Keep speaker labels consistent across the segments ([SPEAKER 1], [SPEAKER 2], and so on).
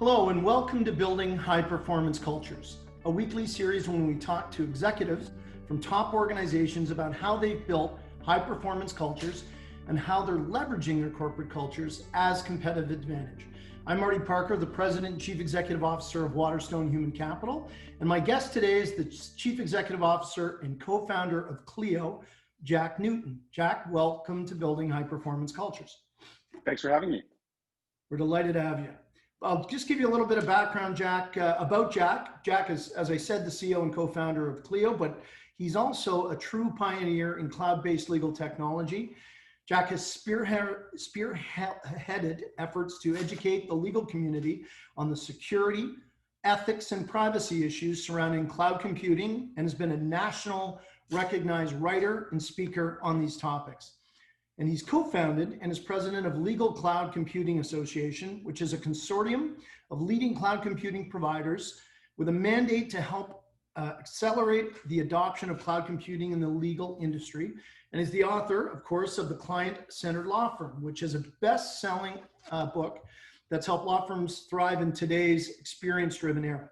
[SPEAKER 1] Hello and welcome to Building High Performance Cultures, a weekly series when we talk to executives from top organizations about how they've built high performance cultures and how they're leveraging their corporate cultures as competitive advantage. I'm Marty Parker, the President and Chief Executive Officer of Waterstone Human Capital, and my guest today is the Chief Executive Officer and Co-founder of Clio, Jack Newton. Jack, welcome to Building High Performance Cultures.
[SPEAKER 2] Thanks for having me.
[SPEAKER 1] We're delighted to have you. I'll just give you a little bit of background, Jack, about Jack. Jack is, as I said, the CEO and co-founder of Clio, but he's also a true pioneer in cloud-based legal technology. Jack has spearheaded efforts to educate the legal community on the security, ethics, and privacy issues surrounding cloud computing, and has been a national recognized writer and speaker on these topics. And he's co-founded and is president of Legal Cloud Computing Association, which is a consortium of leading cloud computing providers with a mandate to help accelerate the adoption of cloud computing in the legal industry. And is the author, of course, of The Client-Centered Law Firm, which is a best-selling book that's helped law firms thrive in today's experience-driven era.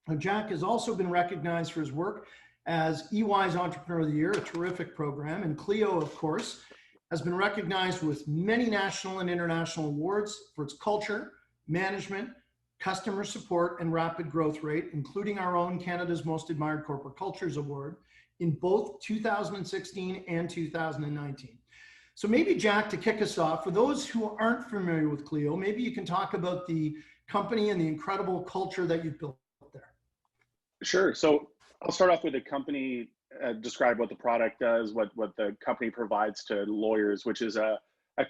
[SPEAKER 1] Now, Jack has also been recognized for his work as EY's Entrepreneur of the Year, a terrific program, and Clio, of course, has been recognized with many national and international awards for its culture, management, customer support, and rapid growth rate, including our own Canada's Most Admired Corporate Cultures Award in both 2016 and 2019. So maybe, Jack, to kick us off, for those who aren't familiar with Clio, maybe you can talk about the company and the incredible culture that you've built there.
[SPEAKER 2] Sure. So I'll start off with the company. Describe what the product does, what the company provides to lawyers, which is a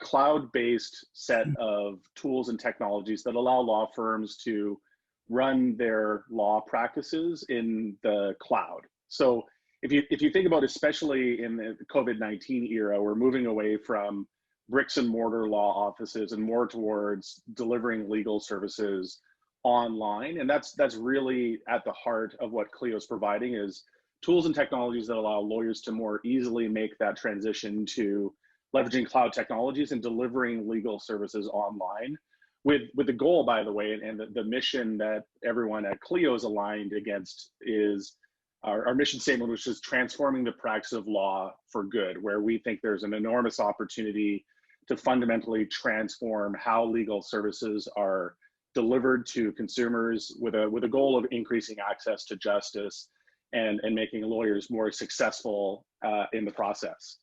[SPEAKER 2] cloud-based set of tools and technologies that allow law firms to run their law practices in the cloud. So if you think about, especially in the COVID-19 era, we're moving away from bricks and mortar law offices and more towards delivering legal services online. And that's really at the heart of what Clio is providing, is tools and technologies that allow lawyers to more easily make that transition to leveraging cloud technologies and delivering legal services online, with the goal, by the way, and the mission that everyone at Clio is aligned against is our mission statement, which is transforming the practice of law for good, where we think there's an enormous opportunity to fundamentally transform how legal services are delivered to consumers with a goal of increasing access to justice and making lawyers more successful in the process.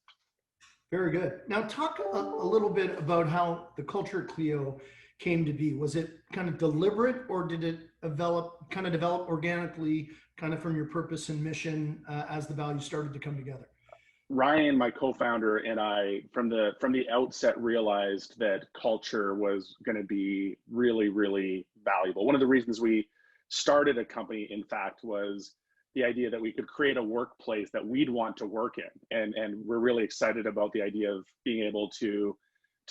[SPEAKER 1] Very good. Now talk a little bit about how the culture at Clio came to be. Was it kind of deliberate, or did it develop organically, kind of from your purpose and mission as the values started to come together?
[SPEAKER 2] Ryan, my co-founder, and I, from the outset, realized that culture was going to be really, really valuable. One of the reasons we started a company, in fact, was the idea that we could create a workplace that we'd want to work in. And we're really excited about the idea of being able to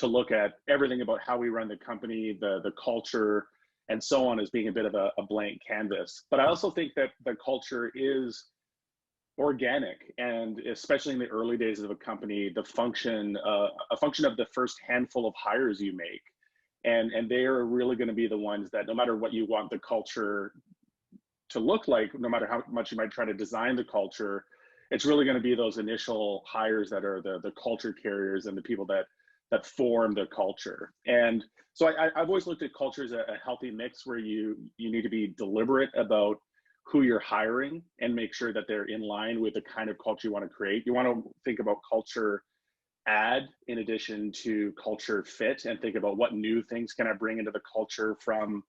[SPEAKER 2] look at everything about how we run the company, the culture, and so on, as being a bit of a blank canvas. But I also think that the culture is organic, and especially in the early days of a company, a function of the first handful of hires you make. And they are really going to be the ones that, no matter what you want the culture to look like, no matter how much you might try to design the culture, it's really going to be those initial hires that are the culture carriers and the people that form the culture. And so I've always looked at culture as a healthy mix, where you need to be deliberate about who you're hiring and make sure that they're in line with the kind of culture you want to create. You want to think about culture add in addition to culture fit, and think about what new things can I bring into the culture from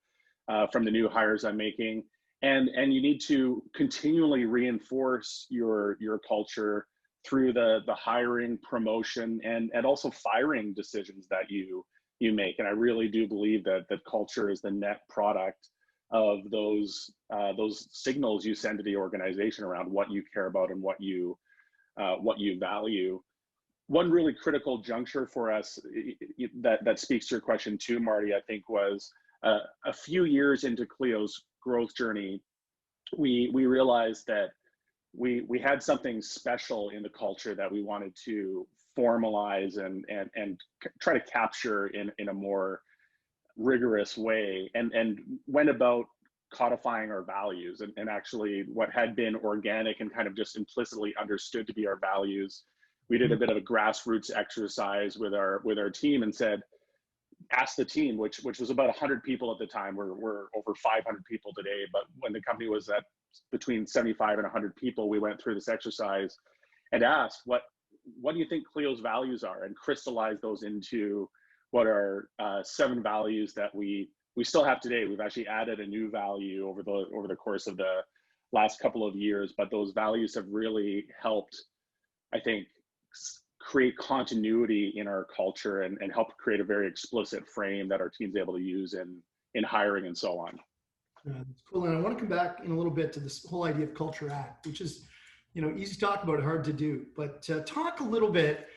[SPEAKER 2] the new hires I'm making. And you need to continually reinforce your culture through the hiring, promotion, and also firing decisions that you make. And I really do believe that culture is the net product of those signals you send to the organization around what you care about and what you value. One really critical juncture for us that speaks to your question too, Marty, I think, was a few years into Clio's growth journey, we realized that we had something special in the culture that we wanted to formalize and try to capture in a more rigorous way, and went about codifying our values, and actually what had been organic and kind of just implicitly understood to be our values. We did a bit of a grassroots exercise with our team and said, ask the team, which was about 100 people at the time. We're over 500 people today, but when the company was at between 75 and 100 people, we went through this exercise and asked, what do you think Clio's values are, and crystallize those into what are 7 values that we still have today. We've actually added a new value over the course of the last couple of years, but those values have really helped, I think, create continuity in our culture and help create a very explicit frame that our team's able to use in hiring and so on.
[SPEAKER 1] That's cool. And I want to come back in a little bit to this whole idea of culture act, which is, easy to talk about, hard to do. But talk a little bit,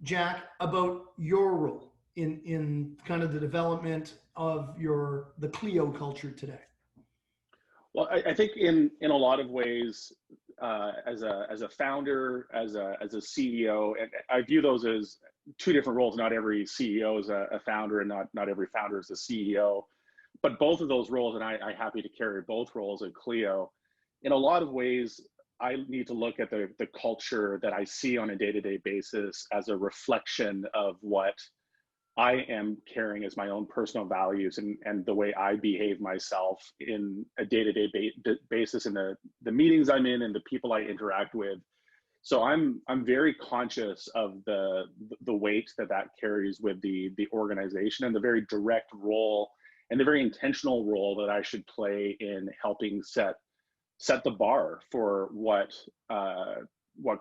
[SPEAKER 1] Jack, about your role in kind of the development of the Clio culture today.
[SPEAKER 2] Well, I think in a lot of ways, as a founder, as a CEO, and I view those as 2 different roles. Not every CEO is a founder, and not every founder is a CEO. But both of those roles, and I'm happy to carry both roles at Clio. In a lot of ways, I need to look at the culture that I see on a day-to-day basis as a reflection of what I am carrying as my own personal values and the way I behave myself in a day-to-day basis in the meetings I'm in and the people I interact with. So I'm very conscious of the weight that carries with the organization, and the very direct role and the very intentional role that I should play in helping set the bar for what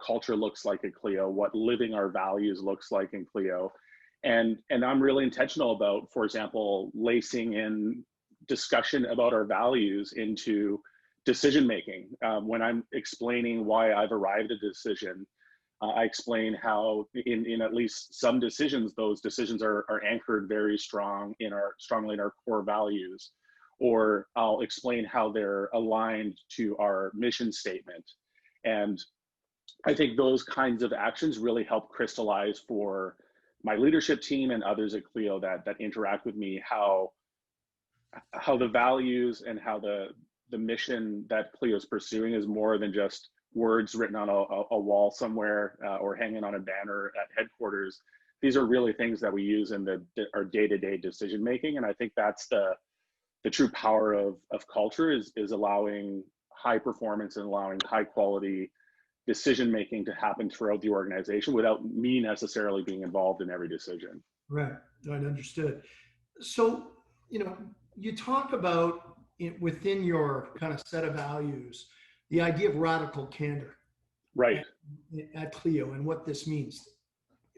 [SPEAKER 2] culture looks like at Clio, what living our values looks like in Clio. And I'm really intentional about, for example, lacing in discussion about our values into decision making. When I'm explaining why I've arrived at a decision, I explain how in at least some decisions, those decisions are anchored very strongly in our core values. Or I'll explain how they're aligned to our mission statement. And I think those kinds of actions really help crystallize for my leadership team and others at Clio that interact with me, how the values and how the mission that Clio is pursuing is more than just words written on a wall somewhere or hanging on a banner at headquarters. These are really things that we use in our day-to-day decision making, and I think that's the true power of culture is allowing high performance and allowing high quality decision making to happen throughout the organization without me necessarily being involved in every decision.
[SPEAKER 1] Right. Understood. So, you talk about within your kind of set of values, the idea of radical candor.
[SPEAKER 2] Right.
[SPEAKER 1] At Clio, and what this means.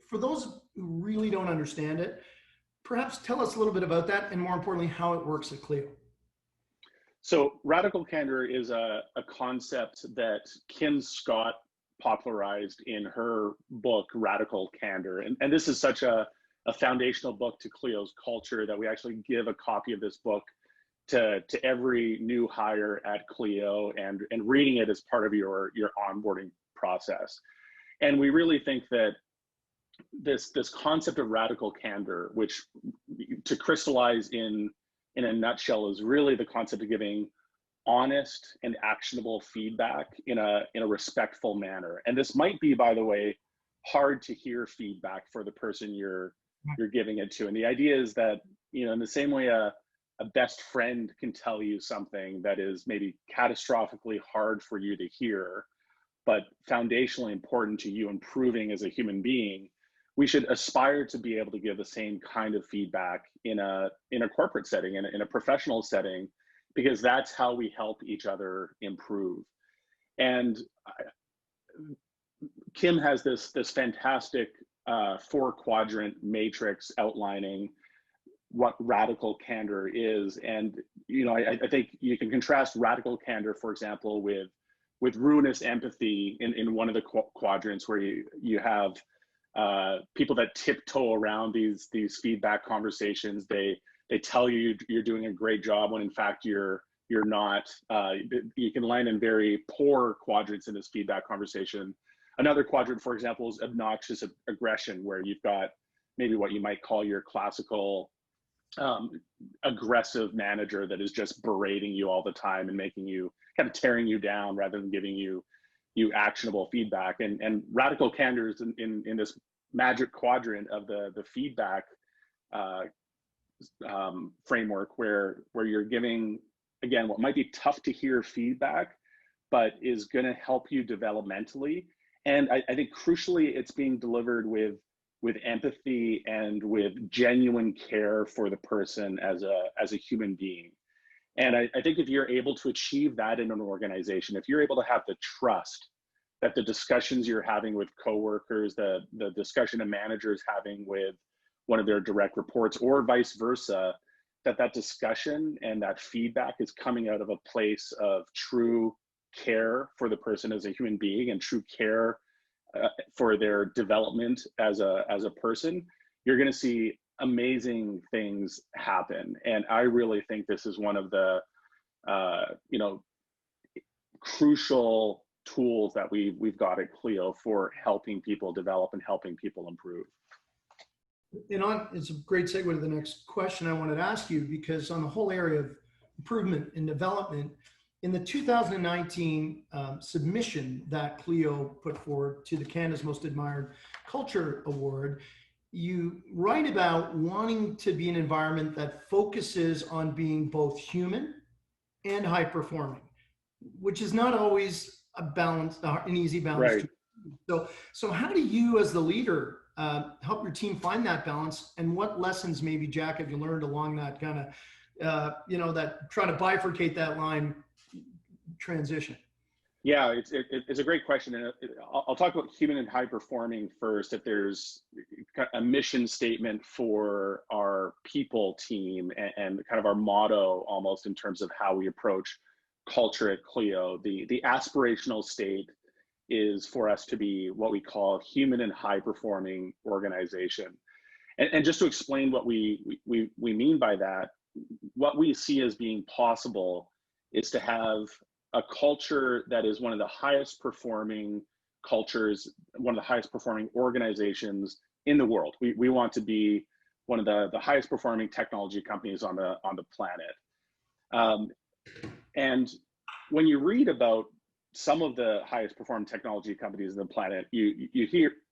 [SPEAKER 1] For those who really don't understand it, perhaps tell us a little bit about that, and more importantly, how it works at Clio.
[SPEAKER 2] So radical candor is a concept that Kim Scott popularized in her book, Radical Candor. And this is such a foundational book to Clio's culture that we actually give a copy of this book to every new hire at Clio, and reading it as part of your onboarding process. And we really think that this concept of radical candor, which to crystallize in a nutshell is really the concept of giving honest and actionable feedback in a respectful manner. And this might be, by the way, hard to hear feedback for the person you're giving it to. And the idea is that, in the same way a best friend can tell you something that is maybe catastrophically hard for you to hear, but foundationally important to you improving as a human being, we should aspire to be able to give the same kind of feedback in a corporate setting, in a professional setting, because that's how we help each other improve. And Kim has this fantastic 4-quadrant matrix outlining what radical candor is. And I think you can contrast radical candor, for example, with ruinous empathy in one of the quadrants, where you have people that tiptoe around these feedback conversations. They tell you you're doing a great job when in fact you're not. You can land in very poor quadrants in this feedback conversation. Another quadrant, for example, is obnoxious aggression, where you've got maybe what you might call your classical aggressive manager that is just berating you all the time and making you kind of tearing you down rather than giving you actionable feedback. And radical candor is in this magic quadrant of the feedback framework where you're giving, again, what might be tough to hear feedback, but is going to help you developmentally. And I think crucially, it's being delivered with empathy and with genuine care for the person as a human being. And I think if you're able to achieve that in an organization, if you're able to have the trust that the discussions you're having with coworkers, the discussion a manager is having with one of their direct reports, or vice versa, that discussion and that feedback is coming out of a place of true care for the person as a human being and true care for their development as a person, you're going to see amazing things happen. And I really think this is one of the crucial tools that we've got at Clio for helping people develop and helping people improve.
[SPEAKER 1] It's a great segue to the next question I wanted to ask you, because on the whole area of improvement and development, in the 2019 submission that Clio put forward to the Canada's Most Admired Culture Award, you write about wanting to be an environment that focuses on being both human and high performing, which is not always an easy balance.
[SPEAKER 2] Right.
[SPEAKER 1] So how do you, as the leader, help your team find that balance, and what lessons maybe, Jack, have you learned along that kind of, that trying to bifurcate that line transition?
[SPEAKER 2] Yeah, it's a great question. And I'll talk about human and high performing first. If there's a mission statement for our people team and kind of our motto almost in terms of how we approach culture at Clio, the aspirational state is for us to be what we call human and high performing organization. And just to explain what we mean by that, what we see as being possible is to have a culture that is one of the highest performing cultures, one of the highest performing organizations in the world. We want to be one of the highest performing technology companies on the planet. And when you read about some of the highest performing technology companies on the planet, you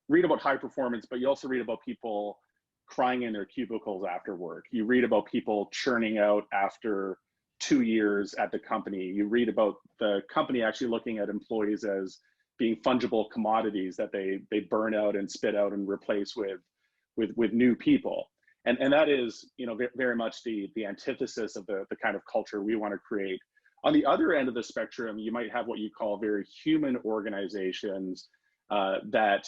[SPEAKER 2] read about high performance, but you also read about people crying in their cubicles after work. You read about people churning out after 2 years at the company. You read about the company actually looking at employees as being fungible commodities that they burn out and spit out and replace with new people. And that is, very much the antithesis of the kind of culture we want to create. On the other end of the spectrum, you might have what you call very human organizations that,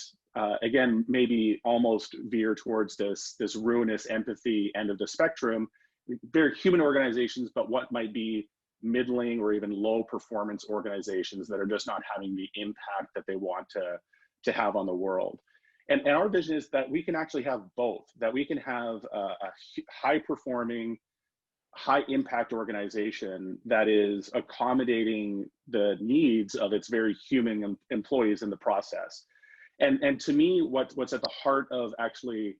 [SPEAKER 2] again, maybe almost veer towards this ruinous empathy end of the spectrum. They're human organizations, but what might be middling or even low performance organizations that are just not having the impact that they want to have on the world. And our vision is that we can actually have both, that we can have a high performing, high impact organization that is accommodating the needs of its very human employees in the process. And to me, what's at the heart of actually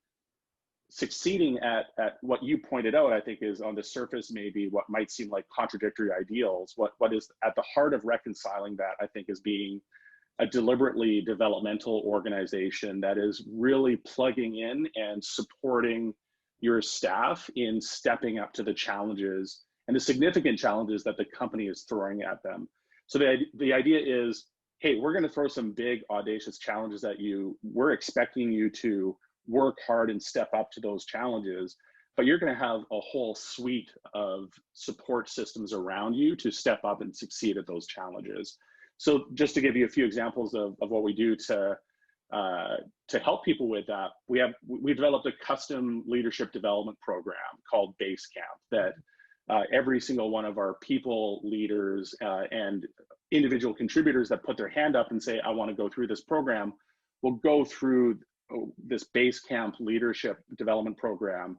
[SPEAKER 2] succeeding at what you pointed out, I think, is on the surface maybe what might seem like contradictory ideals. What is at the heart of reconciling that, I think, is being a deliberately developmental organization that is really plugging in and supporting your staff in stepping up to the challenges and the significant challenges that the company is throwing at them. So the idea is, hey, we're going to throw some big audacious challenges at you. We're expecting you to work hard and step up to those challenges, but you're going to have a whole suite of support systems around you to step up and succeed at those challenges. So just to give you a few examples of what we do to help people with that, we developed a custom leadership development program called Basecamp that every single one of our people leaders and individual contributors that put their hand up and say, I want to go through this program, will go through this Basecamp leadership development program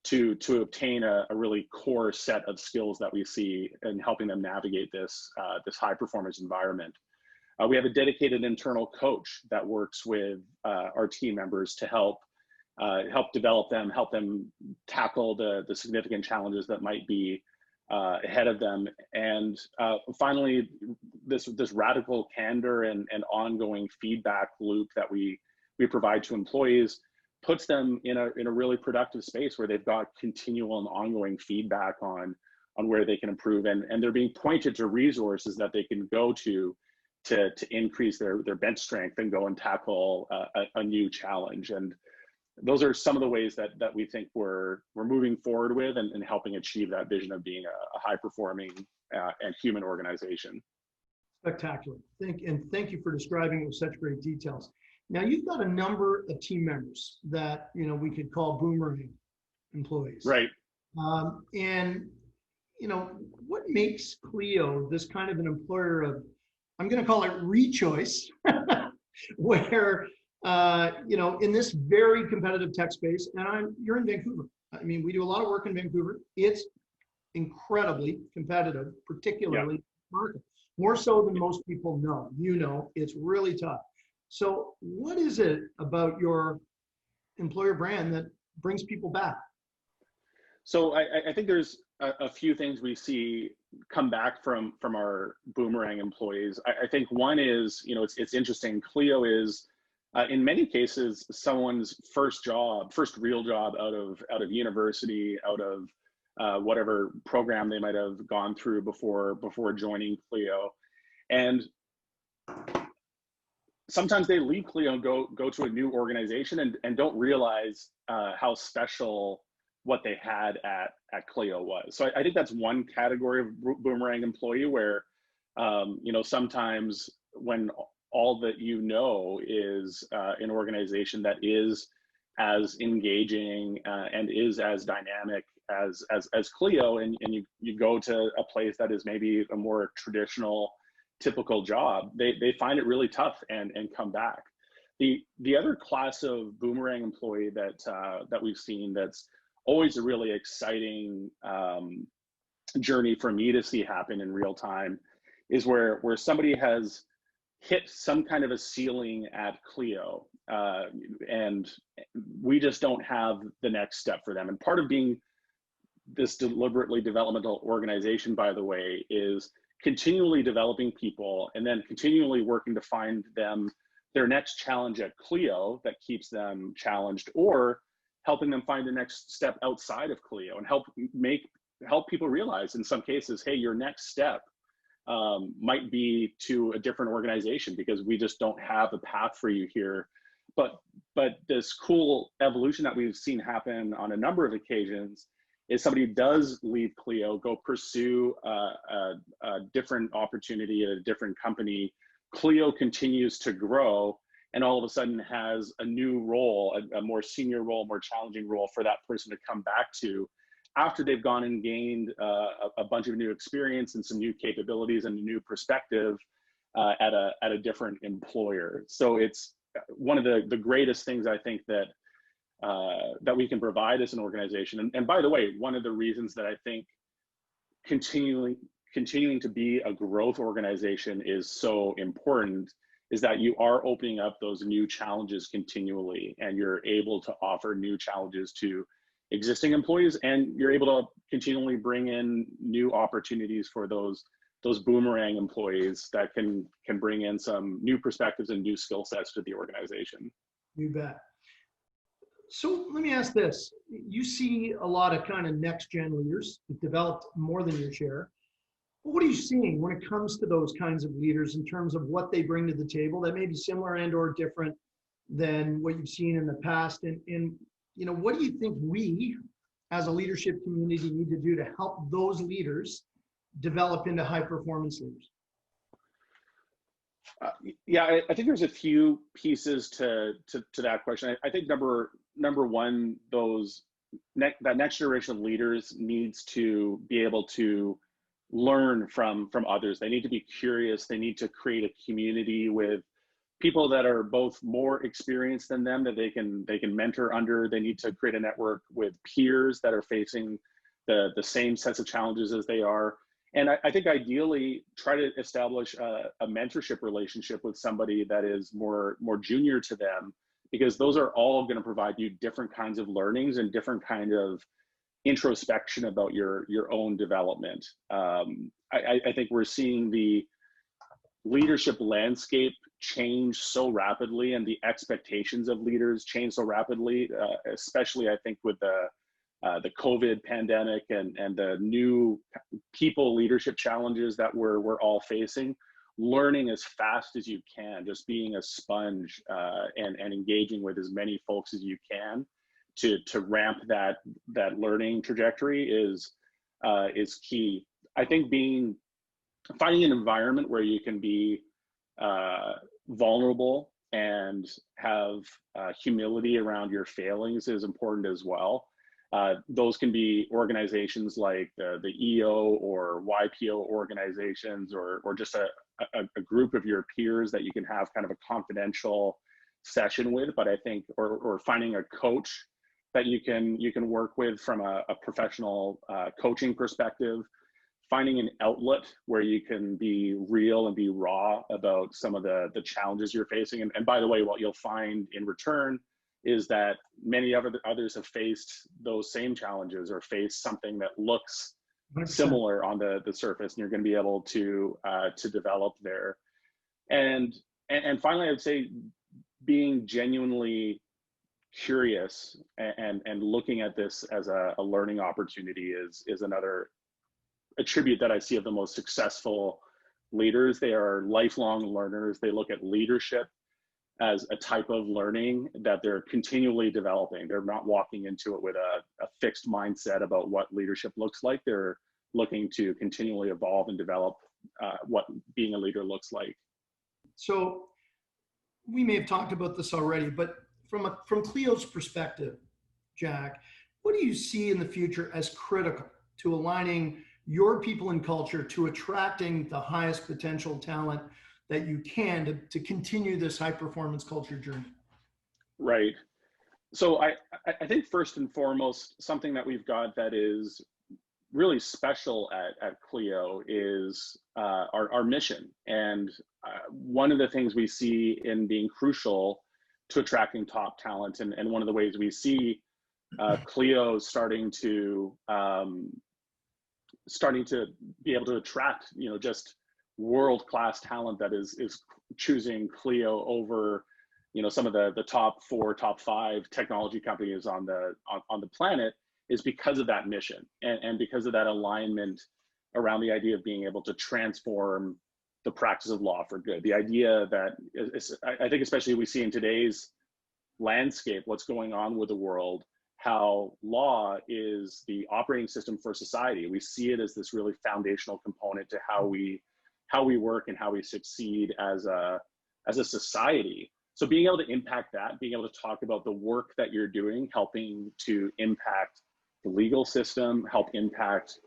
[SPEAKER 2] to obtain a really core set of skills that we see in helping them navigate this high performance environment. We have a dedicated internal coach that works with our team members to help help develop them, help them tackle the significant challenges that might be ahead of them. And finally, this radical candor and ongoing feedback loop that we provide to employees puts them in a really productive space where they've got continual and ongoing feedback on where they can improve, and they're being pointed to resources that they can go to increase their bench strength and go and tackle a new challenge. And those are some of the ways that we think we're moving forward with and helping achieve that vision of being a high performing and human organization.
[SPEAKER 1] Spectacular. Thank you for describing it with such great details. Now, you've got a number of team members that we could call Boomerang employees.
[SPEAKER 2] Right.
[SPEAKER 1] And what makes Clio this kind of an employer of, I'm going to call it re-choice, where in this very competitive tech space, and you're in Vancouver. I mean, we do a lot of work in Vancouver. It's incredibly competitive, particularly market, more so than most people know. It's really tough. So what is it about your employer brand that brings people back?
[SPEAKER 2] So I think there's a few things we see come back from our Boomerang employees. I think one is, it's interesting. Clio is, in many cases, someone's first real job out of university, out of whatever program they might have gone through before joining Clio. And sometimes they leave Clio and go to a new organization and don't realize how special what they had at Clio was. So I think that's one category of Boomerang employee where, sometimes when all that is an organization that is as engaging and is as dynamic as Clio, and you go to a place that is maybe a more traditional, typical job, they find it really tough and come back. The other class of Boomerang employee that we've seen that's always a really exciting journey for me to see happen in real time is where somebody has hit some kind of a ceiling at Clio, and we just don't have the next step for them. And part of being this deliberately developmental organization, by the way, is continually developing people and then continually working to find them their next challenge at Clio that keeps them challenged, or helping them find the next step outside of Clio and help people realize in some cases, hey, your next step might be to a different organization because we just don't have a path for you here. But this cool evolution that we've seen happen on a number of occasions is somebody does leave Clio, go pursue a different opportunity at a different company. Clio continues to grow, and all of a sudden has a new role, a more senior role, more challenging role for that person to come back to after they've gone and gained a bunch of new experience and some new capabilities and a new perspective at a different employer. So it's one of the greatest things I think that we can provide as an organization. And by the way, one of the reasons that I think continuing to be a growth organization is so important is that you are opening up those new challenges continually, and you're able to offer new challenges to existing employees, and you're able to continually bring in new opportunities for those Boomerang employees that can bring in some new perspectives and new skill sets to the organization.
[SPEAKER 1] You bet. So let me ask this. You see a lot of kind of next gen leaders. You've developed more than your share. What are you seeing when it comes to those kinds of leaders in terms of what they bring to the table that may be similar and or different than what you've seen in the past? And what do you think we as a leadership community need to do to help those leaders develop into high performance leaders?
[SPEAKER 2] I think there's a few pieces to that question. I think number one, that next generation of leaders needs to be able to learn from others. They need to be curious. They need to create a community with people that are both more experienced than them that they can mentor under. They need to create a network with peers that are facing the same sets of challenges as they are. And I think ideally try to establish a mentorship relationship with somebody that is more junior to them, because those are all going to provide you different kinds of learnings and different kind of introspection about your own development. I think we're seeing the leadership landscape change so rapidly, and the expectations of leaders change so rapidly, especially I think with the COVID pandemic and the new people leadership challenges that we're all facing. Learning as fast as you can, just being a sponge and engaging with as many folks as you can to ramp that learning trajectory is key. I think finding an environment where you can be vulnerable and have humility around your failings is important as well. Those can be organizations like the EO or YPO organizations, or just a group of your peers that you can have kind of a confidential session with. But I think, or finding a coach that you can work with from a professional coaching perspective, finding an outlet where you can be real and be raw about some of the challenges you're facing. And by the way, what you'll find in return is that many others have faced those same challenges or faced something that looks 100%. Similar on the surface, and you're going to be able to develop there. And finally, I would say being genuinely curious and looking at this as a learning opportunity is another attribute that I see of the most successful leaders. They are lifelong learners. They look at leadership as a type of learning that they're continually developing. They're not walking into it with a fixed mindset about what leadership looks like. They're looking to continually evolve and develop what being a leader looks like.
[SPEAKER 1] So we may have talked about this already, but from Clio's perspective, Jack, what do you see in the future as critical to aligning your people and culture to attracting the highest potential talent that you can to continue this high performance culture journey?
[SPEAKER 2] Right. So I think first and foremost, something that we've got that is really special at Clio is our mission. And one of the things we see in being crucial to attracting top talent, and one of the ways we see Clio starting to be able to attract, just world-class talent that is choosing Clio over, some of the top 4, top 5 technology companies on the planet, is because of that mission and because of that alignment around the idea of being able to transform the practice of law for good. The idea that I think especially we see in today's landscape, what's going on with the world, how law is the operating system for society. We see it as this really foundational component to how we work and how we succeed as a society. So being able to impact that, being able to talk about the work that you're doing, helping to impact the legal system, help impact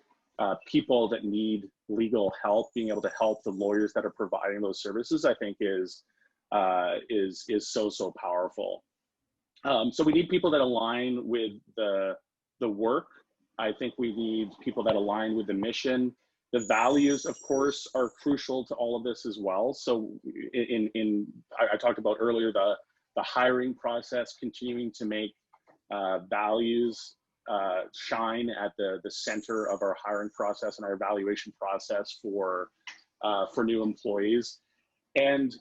[SPEAKER 2] people that need legal help, being able to help the lawyers that are providing those services, I think is so powerful. So we need people that align with the work. I think we need people that align with the mission. The values, of course, are crucial to all of this as well. So I talked about earlier the hiring process, continuing to make values shine at the center of our hiring process and our evaluation process for new employees. And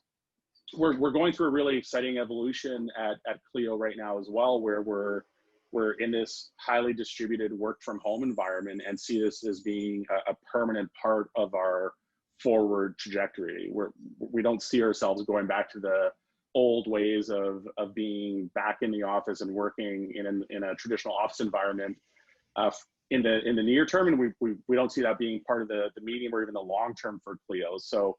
[SPEAKER 2] we're going through a really exciting evolution at Clio right now as well, where we're in this highly distributed work from home environment and see this as being a permanent part of our forward trajectory. We don't see ourselves going back to the old ways of being back in the office and working in a traditional office environment in the near term, and we don't see that being part of the medium or even the long term for Clio. So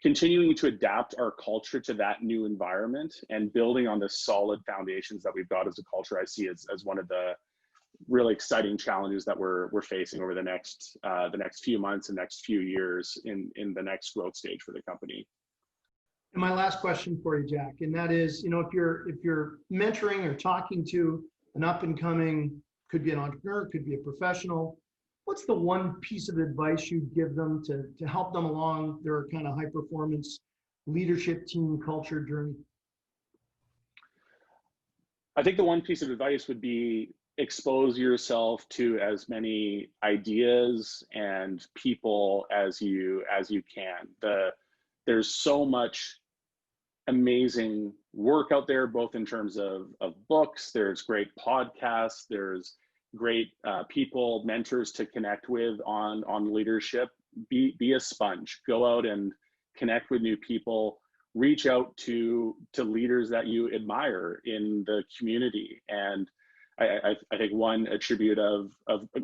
[SPEAKER 2] continuing to adapt our culture to that new environment and building on the solid foundations that we've got as a culture, I see as one of the really exciting challenges that we're facing over the next few months and next few years in the next growth stage for the company.
[SPEAKER 1] And my last question for you, Jack, and that is, if you're mentoring or talking to an up and coming, could be an entrepreneur, could be a professional, what's the one piece of advice you'd give them to help them along their kind of high performance leadership team culture journey?
[SPEAKER 2] I think the one piece of advice would be expose yourself to as many ideas and people as you can. There's so much amazing work out there, both in terms of books. There's great podcasts. There's great people, mentors to connect with on leadership. Be a sponge. Go out and connect with new people. Reach out to leaders that you admire in the community. And I think one attribute of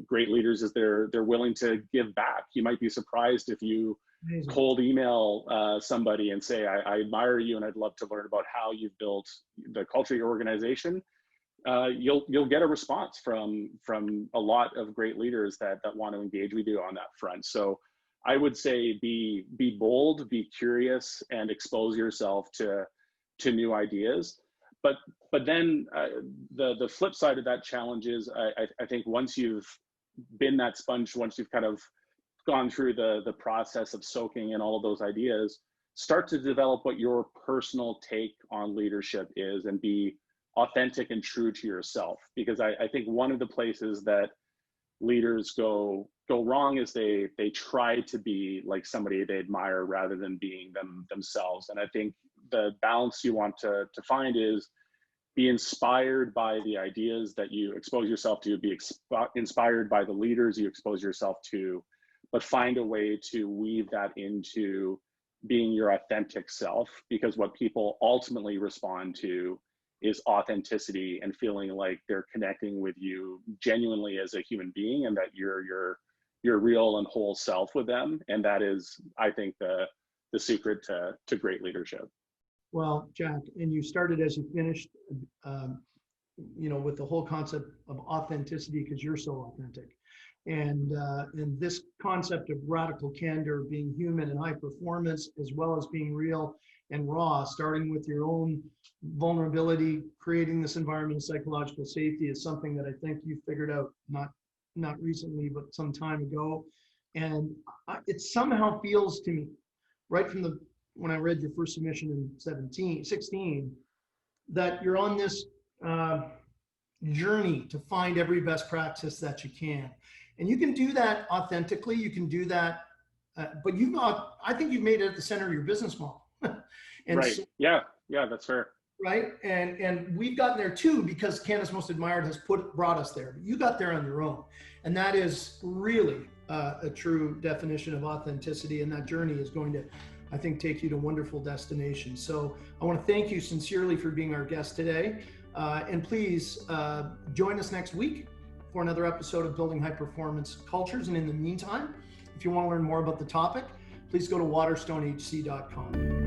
[SPEAKER 2] great leaders is they're willing to give back. You might be surprised if you
[SPEAKER 1] Amazing.
[SPEAKER 2] cold email somebody and say, I admire you and I'd love to learn about how you've built the culture of your organization. You'll get a response from a lot of great leaders that want to engage with you on that front. So I would say be bold, be curious, and expose yourself to new ideas. But then the flip side of that challenge is I think once you've been that sponge, once you've kind of gone through the process of soaking in all of those ideas, start to develop what your personal take on leadership is and be authentic and true to yourself. Because I think one of the places that leaders go wrong is they try to be like somebody they admire rather than being themselves. And I think the balance you want to find is be inspired by the ideas that you expose yourself to, be inspired by the leaders you expose yourself to, but find a way to weave that into being your authentic self, because what people ultimately respond to is authenticity and feeling like they're connecting with you genuinely as a human being, and that you're your real and whole self with them. And that is, I think, the secret to great leadership.
[SPEAKER 1] Well, Jack, and you started as you finished, with the whole concept of authenticity, because you're so authentic. And this concept of radical candor, being human and high performance, as well as being real and raw, starting with your own vulnerability, creating this environment of psychological safety, is something that I think you figured out not recently, but some time ago. And it somehow feels to me, right from when I read your first submission in 16, that you're on this journey to find every best practice that you can. And you can do that authentically. You can do that, but I think you've made it at the center of your business model.
[SPEAKER 2] Right.
[SPEAKER 1] So,
[SPEAKER 2] yeah, that's fair.
[SPEAKER 1] Right. And we've gotten there too, because Canada's Most Admired has brought us there. But you got there on your own. And that is really a true definition of authenticity. And that journey is going to, I think, take you to wonderful destinations. So I want to thank you sincerely for being our guest today. And please join us next week for another episode of Building High Performance Cultures. And in the meantime, if you want to learn more about the topic, please go to waterstonehc.com.